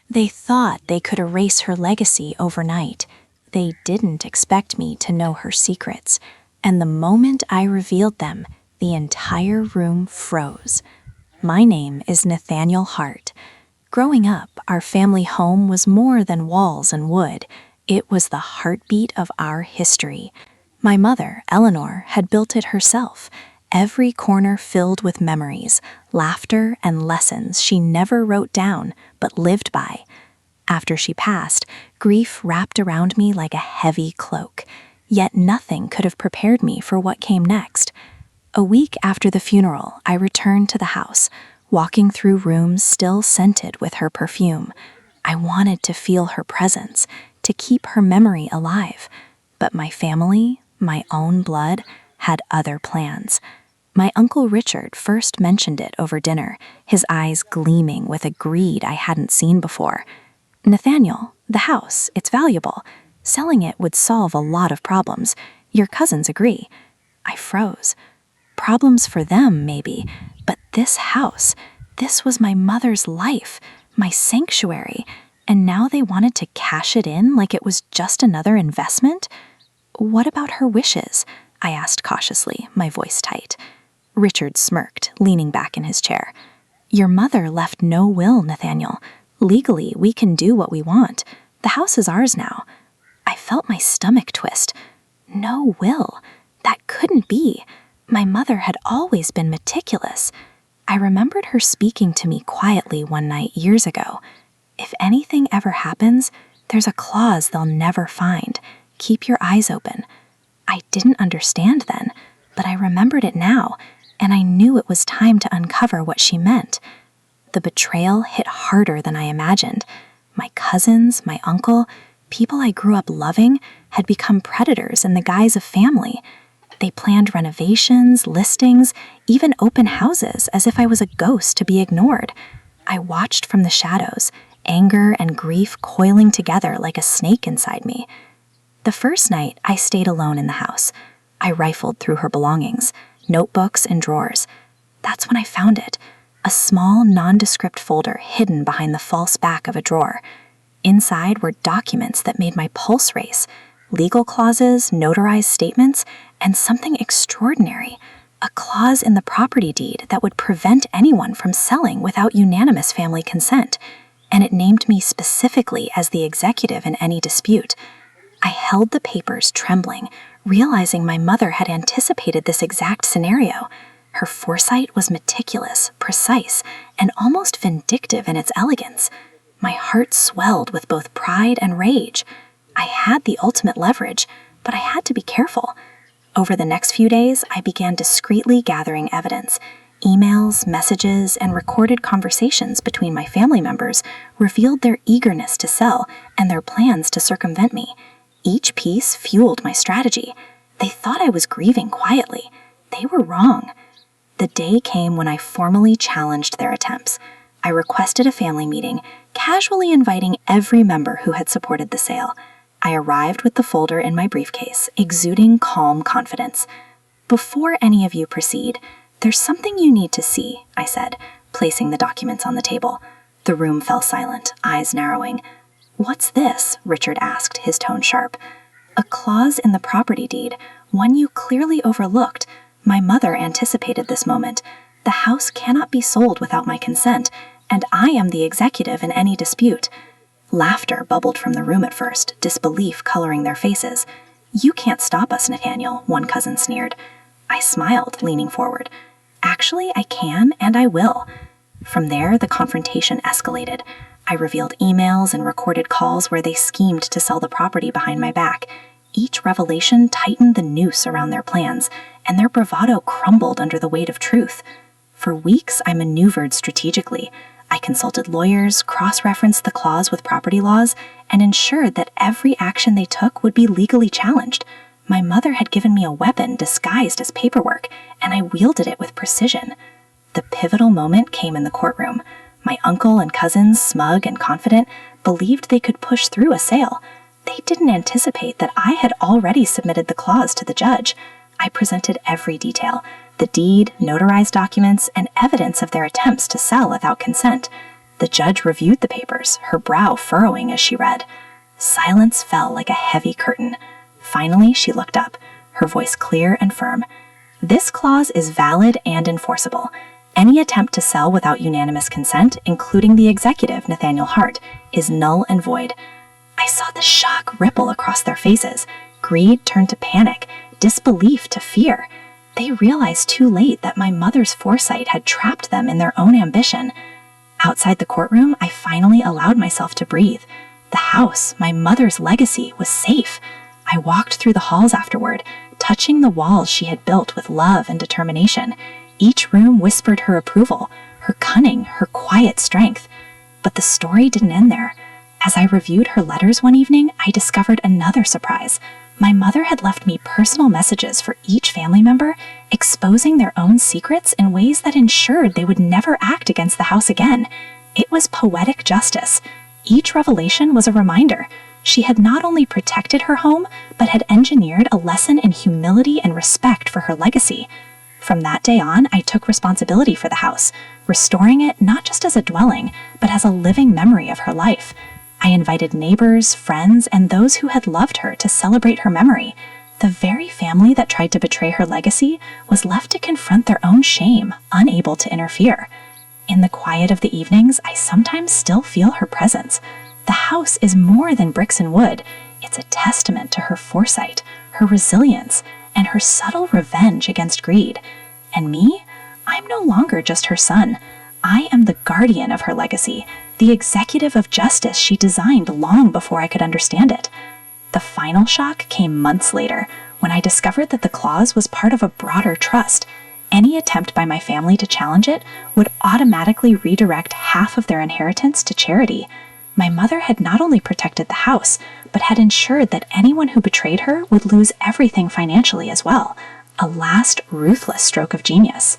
They thought they could erase her legacy overnight. They didn't expect me to know her secrets, and the moment I revealed them, the entire room froze. My name is Nathaniel Hart. Growing up, our family home was more than walls and wood. It was the heartbeat of our history. My mother, Eleanor, had built it herself, every corner filled with memories, laughter, and lessons she never wrote down but lived by. After she passed, grief wrapped around me like a heavy cloak, yet nothing could have prepared me for what came next. A week after the funeral, I returned to the house, walking through rooms still scented with her perfume. I wanted to feel her presence, to keep her memory alive. But my family, my own blood, had other plans. My Uncle Richard first mentioned it over dinner, his eyes gleaming with a greed I hadn't seen before. "Nathaniel, the house, it's valuable. Selling it would solve a lot of problems. Your cousins agree." I froze. Problems for them, maybe, but this house, this was my mother's life, my sanctuary, and now they wanted to cash it in like it was just another investment? "What about her wishes?" I asked cautiously, my voice tight. Richard smirked, leaning back in his chair. "Your mother left no will, Nathaniel. Legally, we can do what we want. The house is ours now." I felt my stomach twist. No will. That couldn't be. My mother had always been meticulous. I remembered her speaking to me quietly one night years ago. "If anything ever happens, there's a clause they'll never find. Keep your eyes open." I didn't understand then, but I remembered it now, and I knew it was time to uncover what she meant. The betrayal hit harder than I imagined. My cousins, my uncle, people I grew up loving, had become predators in the guise of family. They planned renovations, listings, even open houses as if I was a ghost to be ignored. I watched from the shadows, anger and grief coiling together like a snake inside me. The first night, I stayed alone in the house. I rifled through her belongings, notebooks and drawers. That's when I found it, a small, nondescript folder hidden behind the false back of a drawer. Inside were documents that made my pulse race, legal clauses, notarized statements, and something extraordinary, a clause in the property deed that would prevent anyone from selling without unanimous family consent, and it named me specifically as the executive in any dispute. I held the papers trembling, realizing my mother had anticipated this exact scenario. Her foresight was meticulous, precise, and almost vindictive in its elegance. My heart swelled with both pride and rage. I had the ultimate leverage, but I had to be careful. Over the next few days, I began discreetly gathering evidence. Emails, messages, and recorded conversations between my family members revealed their eagerness to sell and their plans to circumvent me. Each piece fueled my strategy. They thought I was grieving quietly. They were wrong. The day came when I formally challenged their attempts. I requested a family meeting, casually inviting every member who had supported the sale. I arrived with the folder in my briefcase, exuding calm confidence. "Before any of you proceed, there's something you need to see," I said, placing the documents on the table. The room fell silent, eyes narrowing. "What's this?" Richard asked, his tone sharp. "A clause in the property deed, one you clearly overlooked. My mother anticipated this moment. The house cannot be sold without my consent, and I am the executive in any dispute." Laughter bubbled from the room at first, disbelief coloring their faces. "You can't stop us, Nathaniel," one cousin sneered. I smiled, leaning forward. "Actually, I can, and I will." From there, the confrontation escalated. I revealed emails and recorded calls where they schemed to sell the property behind my back. Each revelation tightened the noose around their plans, and their bravado crumbled under the weight of truth. For weeks, I maneuvered strategically. I consulted lawyers, cross-referenced the clause with property laws, and ensured that every action they took would be legally challenged. My mother had given me a weapon disguised as paperwork, and I wielded it with precision. The pivotal moment came in the courtroom. My uncle and cousins, smug and confident, believed they could push through a sale. They didn't anticipate that I had already submitted the clause to the judge. I presented every detail, the deed, notarized documents, and evidence of their attempts to sell without consent. The judge reviewed the papers, her brow furrowing as she read. Silence fell like a heavy curtain. Finally, she looked up, her voice clear and firm. This clause is valid and enforceable. Any attempt to sell without unanimous consent, including the executive, Nathaniel Hart, is null and void. I saw the shock ripple across their faces. Greed turned to panic, disbelief to fear. They realized too late that my mother's foresight had trapped them in their own ambition. Outside the courtroom, I finally allowed myself to breathe. The house, my mother's legacy, was safe. I walked through the halls afterward, touching the walls she had built with love and determination. Each room whispered her approval, her cunning, her quiet strength. But the story didn't end there. As I reviewed her letters one evening, I discovered another surprise. My mother had left me personal messages for each family member, exposing their own secrets in ways that ensured they would never act against the house again. It was poetic justice. Each revelation was a reminder. She had not only protected her home, but had engineered a lesson in humility and respect for her legacy. From that day on, I took responsibility for the house, restoring it not just as a dwelling, but as a living memory of her life. I invited neighbors, friends, and those who had loved her to celebrate her memory. The very family that tried to betray her legacy was left to confront their own shame, unable to interfere. In the quiet of the evenings, I sometimes still feel her presence. The house is more than bricks and wood. It's a testament to her foresight, her resilience, and her subtle revenge against greed. And me? I'm no longer just her son. I am the guardian of her legacy, the executive of justice she designed long before I could understand it. The final shock came months later, when I discovered that the clause was part of a broader trust. Any attempt by my family to challenge it would automatically redirect half of their inheritance to charity. My mother had not only protected the house, but had ensured that anyone who betrayed her would lose everything financially as well. A last ruthless stroke of genius.